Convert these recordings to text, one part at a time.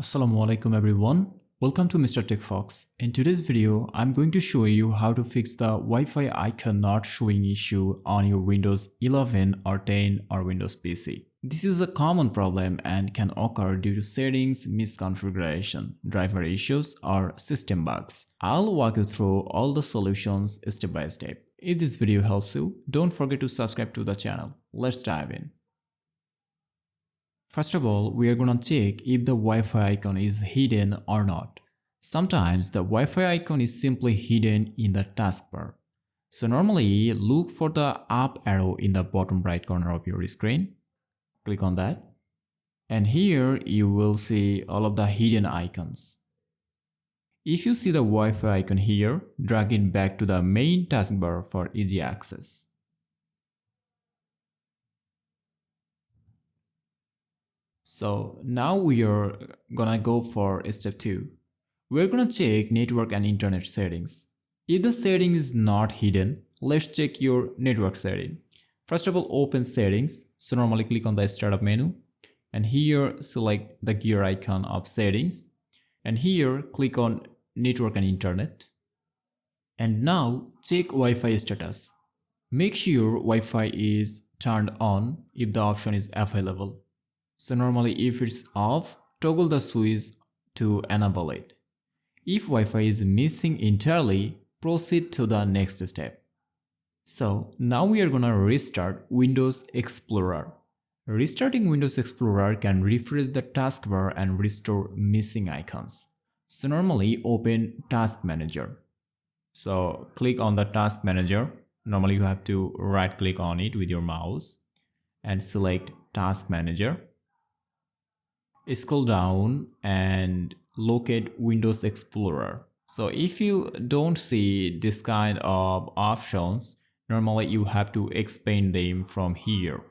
Assalamu alaikum everyone. Welcome to Mr. TECHFOX. In today's video, I'm going to show you how to fix the Wi-Fi icon not showing issue on your Windows 11 or 10 or Windows PC. This is a common problem and can occur due to settings misconfiguration, driver issues, or system bugs. I'll walk you through all the solutions step by step. If this video helps you, don't forget to subscribe to the channel. Let's dive in. First of all, we are gonna check if the Wi-Fi icon is hidden or not. Sometimes the Wi-Fi icon is simply hidden in the taskbar. So normally look for the up arrow in the bottom right corner of your screen. Click on that. And here you will see all of the hidden icons. If you see the Wi-Fi icon here, drag it back to the main taskbar for easy access. So now we are gonna go for step 2. We're gonna check network and internet settings. If the setting is not hidden, let's check your network setting. First of all, open settings. So normally click on the startup menu and here select the gear icon of settings and here click on network and internet. And now check Wi-Fi status. Make sure Wi-Fi is turned on if the option is available. So normally if it's off, toggle the switch to enable it. If Wi-Fi is missing entirely, proceed to the next step. So now we are gonna restart Windows Explorer. Restarting Windows Explorer can refresh the taskbar and restore missing icons. So normally open Task Manager. So click on the Task Manager. Normally you have to right click on it with your mouse and select Task Manager. Scroll down and locate Windows Explorer. So if you don't see this kind of options, normally you have to expand them from here.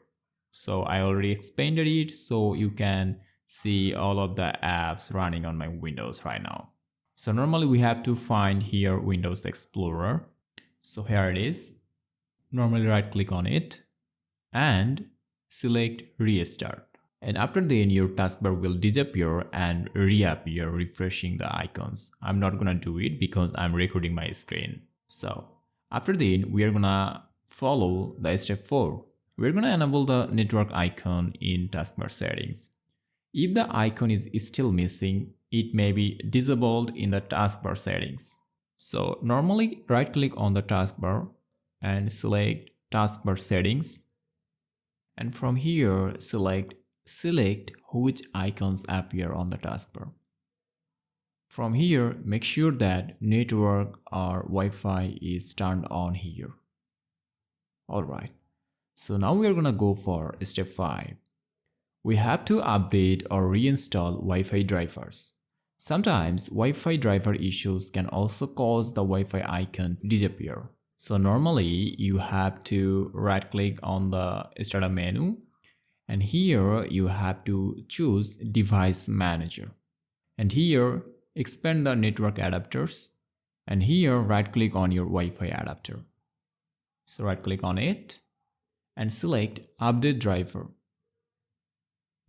So I already expanded it so you can see all of the apps running on my Windows right now. So normally we have to find here Windows Explorer. So here it is. Normally right click on it and select Restart. And after then your taskbar will disappear and reappear, refreshing the icons. I'm not gonna do it because I'm recording my screen. So after then we are gonna follow the step 4. We're gonna enable the network icon in taskbar settings. If the icon is still missing, it may be disabled in the taskbar settings. So normally right click on the taskbar and select taskbar settings. And from here select which icons appear on the taskbar. From here, make sure that network or Wi-Fi is turned on here. Alright, so now we are gonna go for step 5. We have to update or reinstall Wi-Fi drivers. Sometimes Wi-Fi driver issues can also cause the Wi-Fi icon to disappear. So normally you have to right click on the startup menu. And here you have to choose Device Manager. And here expand the network adapters. And here right click on your Wi-Fi adapter. So right click on it and select Update Driver.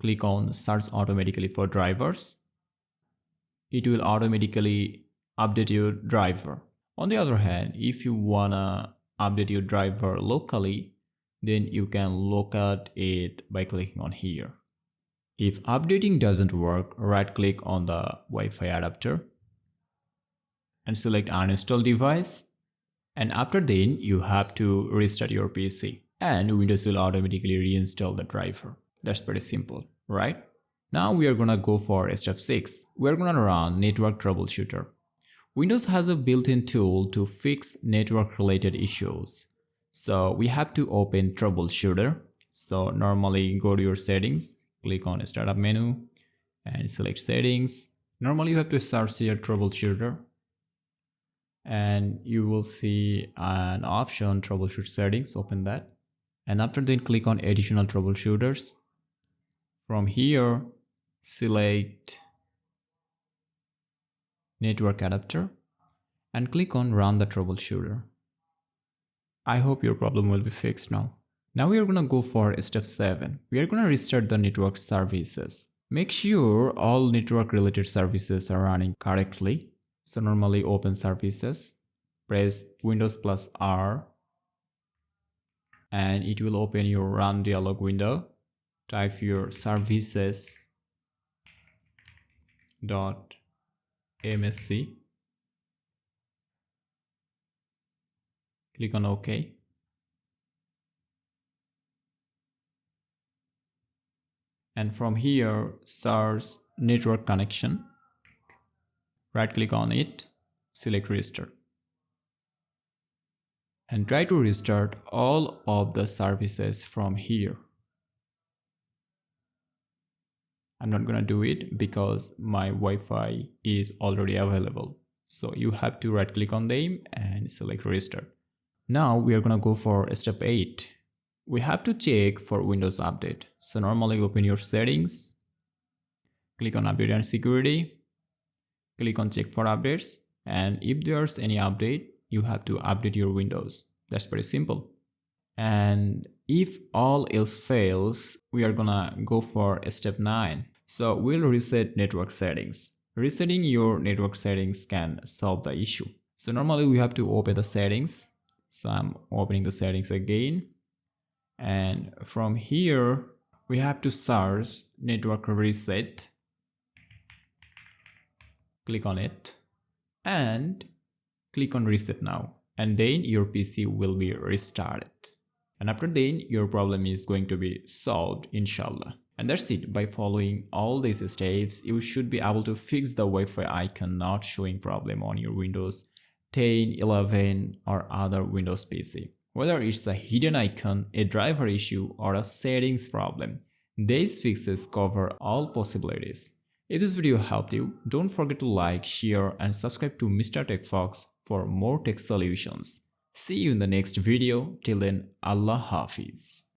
Click on Search automatically for drivers. It will automatically update your driver. On the other hand, if you wanna update your driver locally, then you can locate it by clicking on here. If updating doesn't work, right click on the Wi-Fi adapter and select uninstall device. And after then you have to restart your PC and Windows will automatically reinstall the driver. That's pretty simple, right? Now we are gonna go for step 6. We're gonna run Network Troubleshooter. Windows has a built-in tool to fix network related issues. So we have to open troubleshooter. So normally go to your settings, click on startup menu and select settings. Normally you have to search here troubleshooter and you will see an option troubleshoot settings. Open that and after then click on additional troubleshooters. From here select network adapter and click on run the troubleshooter. I hope your problem will be fixed now. Now we are gonna go for step 7. We are gonna restart the network services. Make sure all network related services are running correctly. So normally open services, press Windows plus R and it will open your run dialog window. Type your services.msc. Click on OK. And from here, search network connection. Right click on it, select restart. And try to restart all of the services from here. I'm not gonna do it because my Wi-Fi is already available. So you have to right click on them and select restart. Now we are gonna go for step 8. We have to check for Windows Update. So normally open your settings, click on update and security, click on check for updates, and if there's any update, you have to update your Windows. That's pretty simple. And if all else fails, we are gonna go for step 9. So we'll reset network settings. Resetting your network settings can solve the issue. So normally we have to open the settings. So I'm opening the settings again. And from here, we have to search network reset. Click on it and click on reset now. And then your PC will be restarted. And after then, your problem is going to be solved, inshallah. And that's it. By following all these steps, you should be able to fix the Wi-Fi icon not showing problem on your Windows 10, 11 or other Windows PC. Whether it's a hidden icon, a driver issue or a settings problem, these fixes cover all possibilities. If this video helped you, don't forget to like, share and subscribe to Mr. TECHFOX for more tech solutions. See you in the next video. Till then, Allah Hafiz.